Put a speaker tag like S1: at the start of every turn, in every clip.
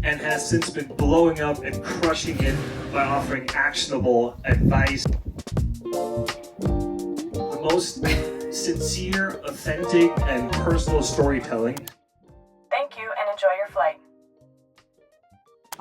S1: and has since been blowing up and crushing it by offering actionable advice. The most sincere, authentic, and personal storytelling.
S2: Thank you and enjoy your flight.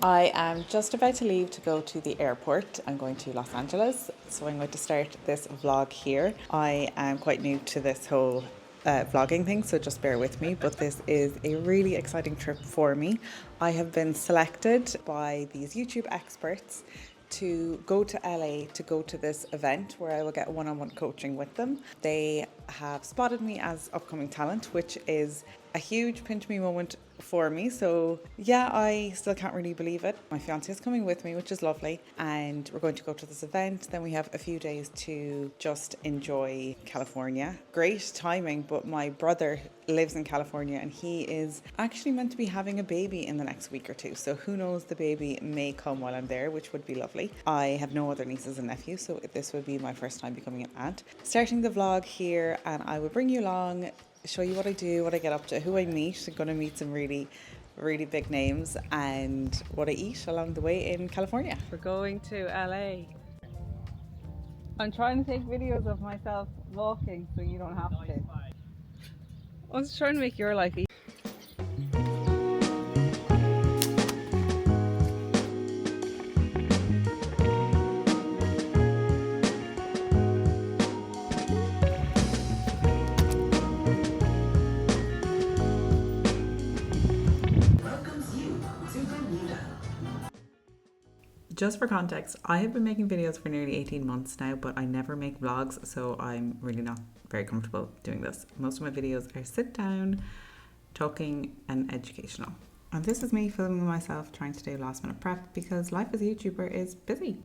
S3: I am just about to leave to go to the airport. I'm going to Los Angeles, so I'm going to start this vlog here. I am quite new to this whole vlogging thing, so just bear with me, but this is a really exciting trip for me. I have been selected by these YouTube experts to go to LA to go to this event where I will get one-on-one coaching with them. They have spotted me as upcoming talent, which is a huge pinch me moment for me. So yeah, I still can't really believe it. My fiance is coming with me, which is lovely, and we're going to go to this event. Then we have a few days to just enjoy California. Great timing, but my brother lives in California and he is actually meant to be having a baby in the next week or two. So who knows, the baby may come while I'm there, which would be lovely. I have no other nieces and nephews, so this would be my first time becoming an aunt. Starting the vlog here, and I will bring you along, show you what I do, what I get up to, who I meet. I'm going to meet some really big names, and what I eat along the way in California. We're going to LA. I'm trying to take videos of myself walking so you don't have to. I was trying to make your life easy. Just for context, I have been making videos for nearly 18 months now, but I never make vlogs, so I'm really not very comfortable doing this. Most of my videos are sit down, talking, and educational. And this is me filming myself trying to do last minute prep because life as a YouTuber is busy.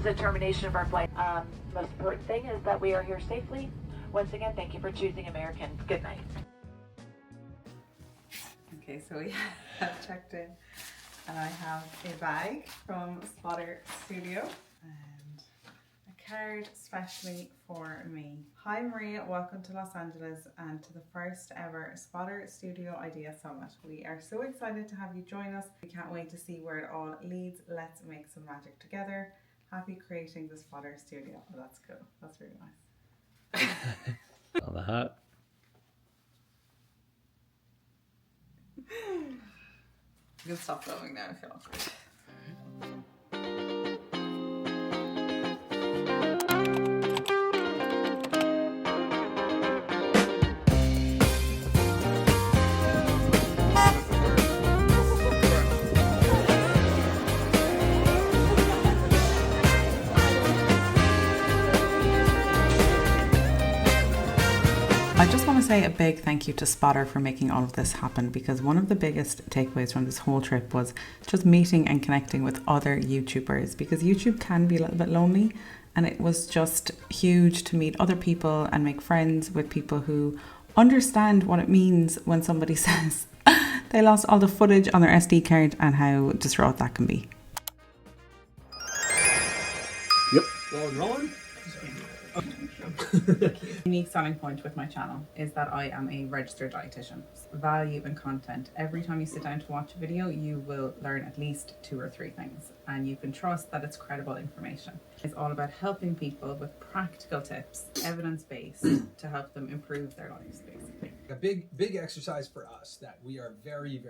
S2: The termination of our flight. Most important thing is that we are here safely. Once again, thank you for choosing American. Good night.
S3: Okay, so we have checked in, and I have a bag from SpotterStudio and a card specially for me. Hi Maria, welcome to Los Angeles and to the first ever SpotterStudio Idea Summit. We are so excited to have you join us. We can't wait to see where it all leads. Let's make some magic together. Happy creating the SpotterStudio. Oh, that's cool. That's really nice.
S4: Oh, the hat.
S3: You can stop filming now if you're not. I just want to say a big thank you to Spotter for making all of this happen, because one of the biggest takeaways from this whole trip was just meeting and connecting with other YouTubers, because YouTube can be a little bit lonely, and it was just huge to meet other people and make friends with people who understand what it means when somebody says they lost all the footage on their SD card and how distraught that can be.
S4: Yep. Rolling.
S3: Unique selling point with my channel is that I am a registered dietitian. Value and content. Every time you sit down to watch a video, you will learn at least 2 or 3 things, and you can trust that it's credible information. It's all about helping people with practical tips, evidence-based, to help them improve their lives, basically.
S5: A big exercise for us that we are very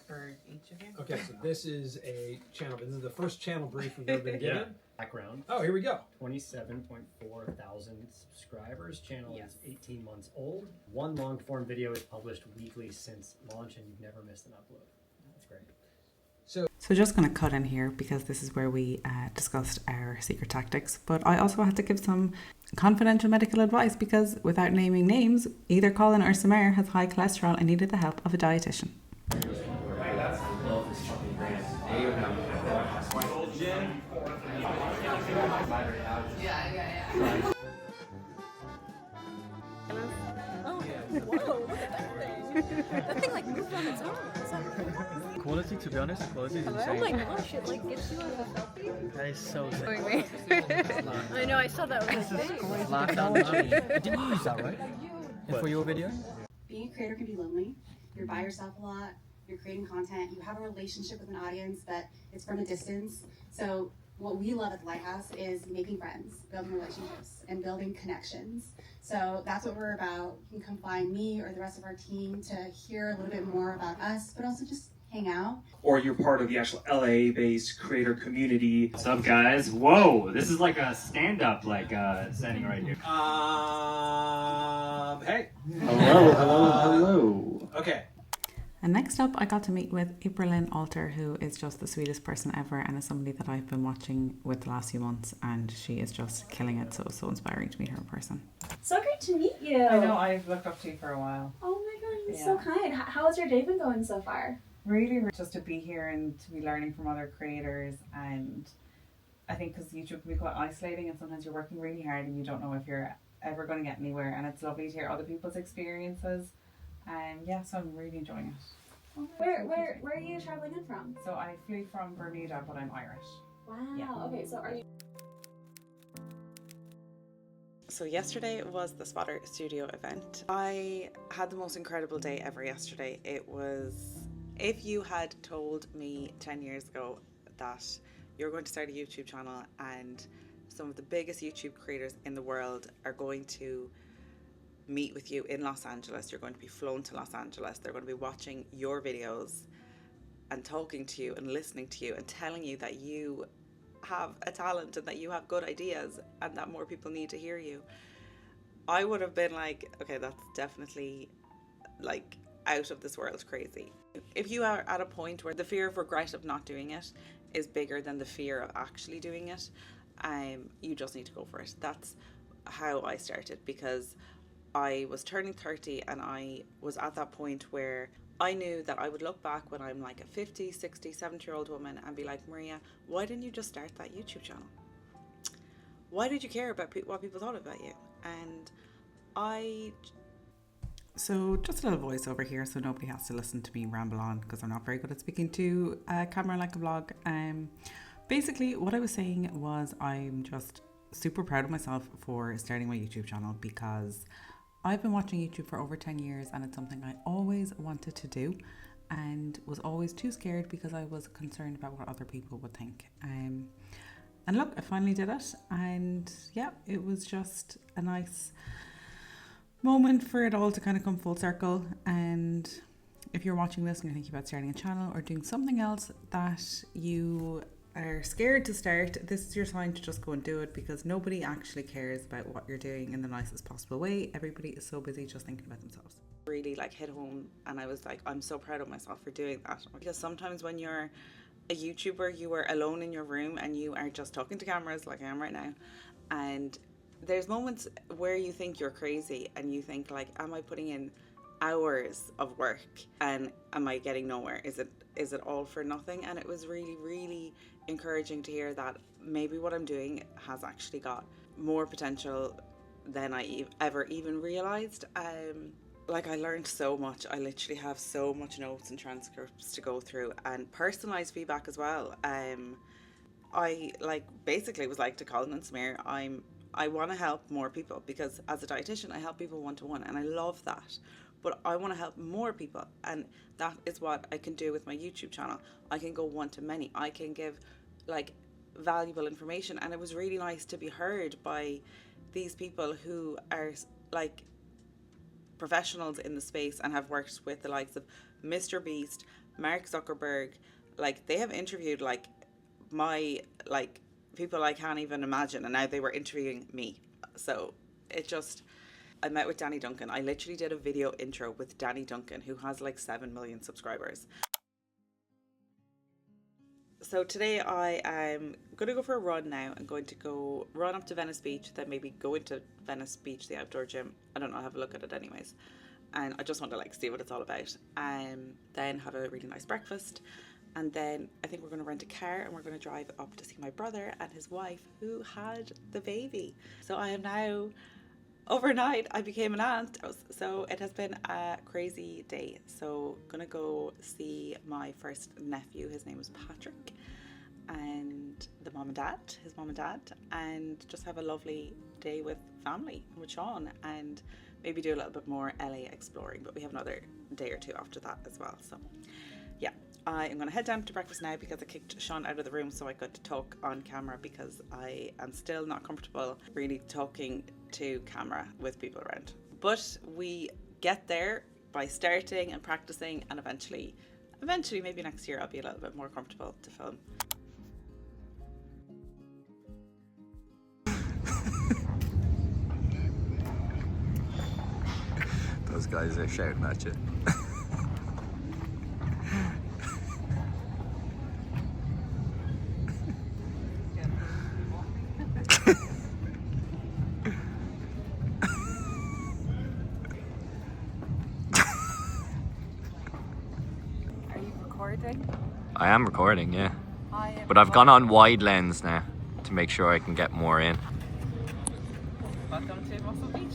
S3: For each of you.
S5: okay. So this is a channel. This is the first channel brief we've ever been given.
S4: Background.
S5: Oh, here we go.
S4: 27.4 thousand subscribers. Channel
S3: Yes.
S4: is 18 months old. 1 long form video is published weekly since launch, and you've never missed an upload. That's great.
S3: So just going to cut in here because this is where we discussed our secret tactics, but I also had to give some confidential medical advice because, without naming names, either Colin or Samir has high cholesterol and needed the help of a dietitian.
S6: That thing like moved on its own.
S7: Quality, to be honest, quality is
S6: Oh
S7: insane.
S6: my gosh, it like gets you on the selfie. is so sick.
S7: I know, I saw that.
S6: This is crazy technology. Didn't you use that, right? For your video?
S8: Being a creator can be lonely. You're by yourself a lot. You're creating content. You have a relationship with an audience, but it's from a distance. So what we love at the Lighthouse is making friends, building relationships, and building connections. So that's what we're about. You can come find me or the rest of our team to hear a little bit more about us, but also just hang out.
S1: Or you're part of the actual LA-based creator community.
S9: What's up, guys? Whoa, this is like a stand-up, standing right here.
S5: Hey.
S9: Hello.
S5: Okay.
S3: And next up, I got to meet with April Alter, who is just the sweetest person ever and is somebody that I've been watching with the last few months, and she is just killing it. So inspiring to meet her in person.
S10: So great to meet you.
S3: I know, I've looked up to you for a while.
S10: Oh my god, you're so kind. How's your day been going so far?
S3: Really, just to be here and to be learning from other creators, and I think because YouTube can be quite isolating and sometimes you're working really hard and you don't know if you're ever going to get anywhere, and it's lovely to hear other people's experiences. So I'm really enjoying it.
S10: Where are you traveling in from?
S3: So I flew from Bermuda, but I'm Irish.
S10: Wow.
S3: Yeah.
S10: Okay, so are you...
S3: So yesterday was the SpotterStudio event. I had the most incredible day ever yesterday. It was, if you had told me 10 years ago that you're going to start a YouTube channel and some of the biggest YouTube creators in the world are going to meet with you in Los Angeles, you're going to be flown to Los Angeles, they're going to be watching your videos and talking to you and listening to you and telling you that you have a talent and that you have good ideas and that more people need to hear you, I would have been like, okay, that's definitely like out of this world crazy. If you are at a point where the fear of regret of not doing it is bigger than the fear of actually doing it, you just need to go for it. That's how I started, because I was turning 30 and I was at that point where I knew that I would look back when I'm like a 50, 60, 70-year-old woman and be like, Maria, why didn't you just start that YouTube channel? Why did you care about what people thought about you? And So just a little voice over here so nobody has to listen to me ramble on, because I'm not very good at speaking to a camera like a vlog. Basically what I was saying was I'm just super proud of myself for starting my YouTube channel, because I've been watching YouTube for over 10 years and it's something I always wanted to do and was always too scared because I was concerned about what other people would think. And look, I finally did it, and yeah, it was just a nice moment for it all to kind of come full circle. And if you're watching this and you're thinking about starting a channel or doing something else that you are scared to start, this is your sign to just go and do it, because nobody actually cares about what you're doing in the nicest possible way. Everybody is so busy just thinking about themselves. Really hit home, and I was like, I'm so proud of myself for doing that, because sometimes when you're a YouTuber, you are alone in your room and you are just talking to cameras like I am right now, and there's moments where you think you're crazy and you think like, am I putting in hours of work and am I getting nowhere? Is it all for nothing? And it was really, really encouraging to hear that maybe what I'm doing has actually got more potential than I ever even realized. I learned so much. I literally have so much notes and transcripts to go through, and personalized feedback as well. I basically was like to Colin and Samir, I want to help more people, because as a dietitian I help people one-to-one and I love that, but I want to help more people, and that is what I can do with my YouTube channel. I can go one-to-many, I can give valuable information, and it was really nice to be heard by these people who are professionals in the space and have worked with the likes of Mr. Beast, Mark Zuckerberg. They have interviewed my people I can't even imagine, and now they were interviewing me. So I met with Danny Duncan. I literally did a video intro with Danny Duncan, who has 7 million subscribers. So today I am going to go for a run now. I'm going to go run up to Venice Beach, then maybe go into Venice Beach, the outdoor gym. I don't know, I'll have a look at it anyways. And I just want to see what it's all about. Then have a really nice breakfast. And then I think we're going to rent a car and we're going to drive up to see my brother and his wife who had the baby. So I am now, overnight, I became an aunt. So it has been a crazy day. So I'm going to go see my first nephew. His name is Patrick. And the mom and dad, his mom and dad, and just have a lovely day with family and with Sean, and maybe do a little bit more LA exploring, but we have another day or two after that as well. So yeah, I am going to head down to breakfast now because I kicked Sean out of the room so I could talk on camera, because I am still not comfortable really talking to camera with people around. But we get there by starting and practicing, and eventually maybe next year I'll be a little bit more comfortable to film.
S11: Those guys are shouting at you.
S3: Are you recording?
S11: I am recording, yeah. But I've gone on wide lens now to make sure I can get more in.
S3: Welcome to Muscle Beach.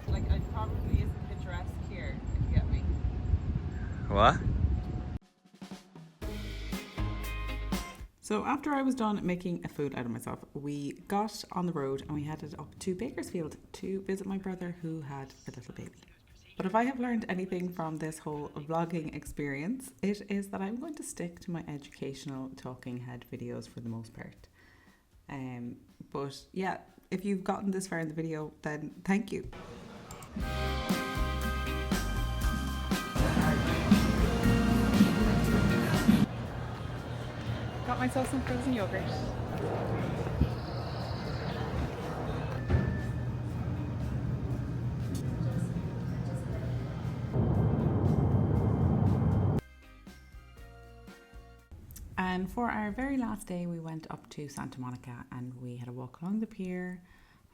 S3: Like, I probably isn't picturesque here, if you get me.
S11: What?
S3: So after I was done making a fool out of myself, we got on the road and we headed up to Bakersfield to visit my brother who had a little baby. But if I have learned anything from this whole vlogging experience, it is that I'm going to stick to my educational talking head videos for the most part. But yeah, if you've gotten this far in the video, then thank you. Got myself some frozen yogurt. And for our very last day, we went up to Santa Monica and we had a walk along the pier,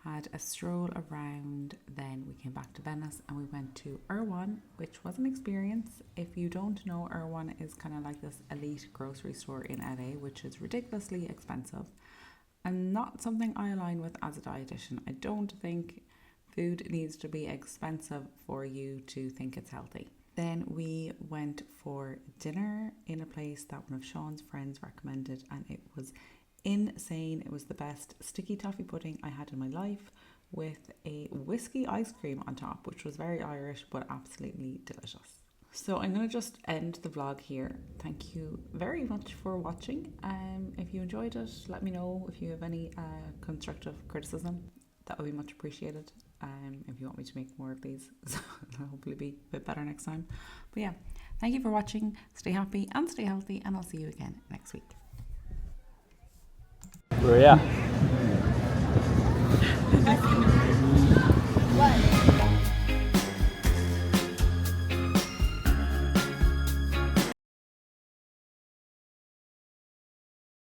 S3: had a stroll around, then we came back to Venice and we went to Erewhon, which was an experience. If you don't know, Erewhon is kind of like this elite grocery store in LA, which is ridiculously expensive and not something I align with as a dietitian. I don't think food needs to be expensive for you to think it's healthy. Then we went for dinner in a place that one of Sean's friends recommended, and it was insane. It was the best sticky toffee pudding I had in my life, with a whiskey ice cream on top, which was very Irish but absolutely delicious. So I'm going to just end the vlog here. Thank you very much for watching. If you enjoyed it, let me know. If you have any constructive criticism, that would be much appreciated. If you want me to make more of these, so it'll hopefully be a bit better next time. But yeah, thank you for watching. Stay happy and stay healthy, and I'll see you again next week.
S11: Where are you at?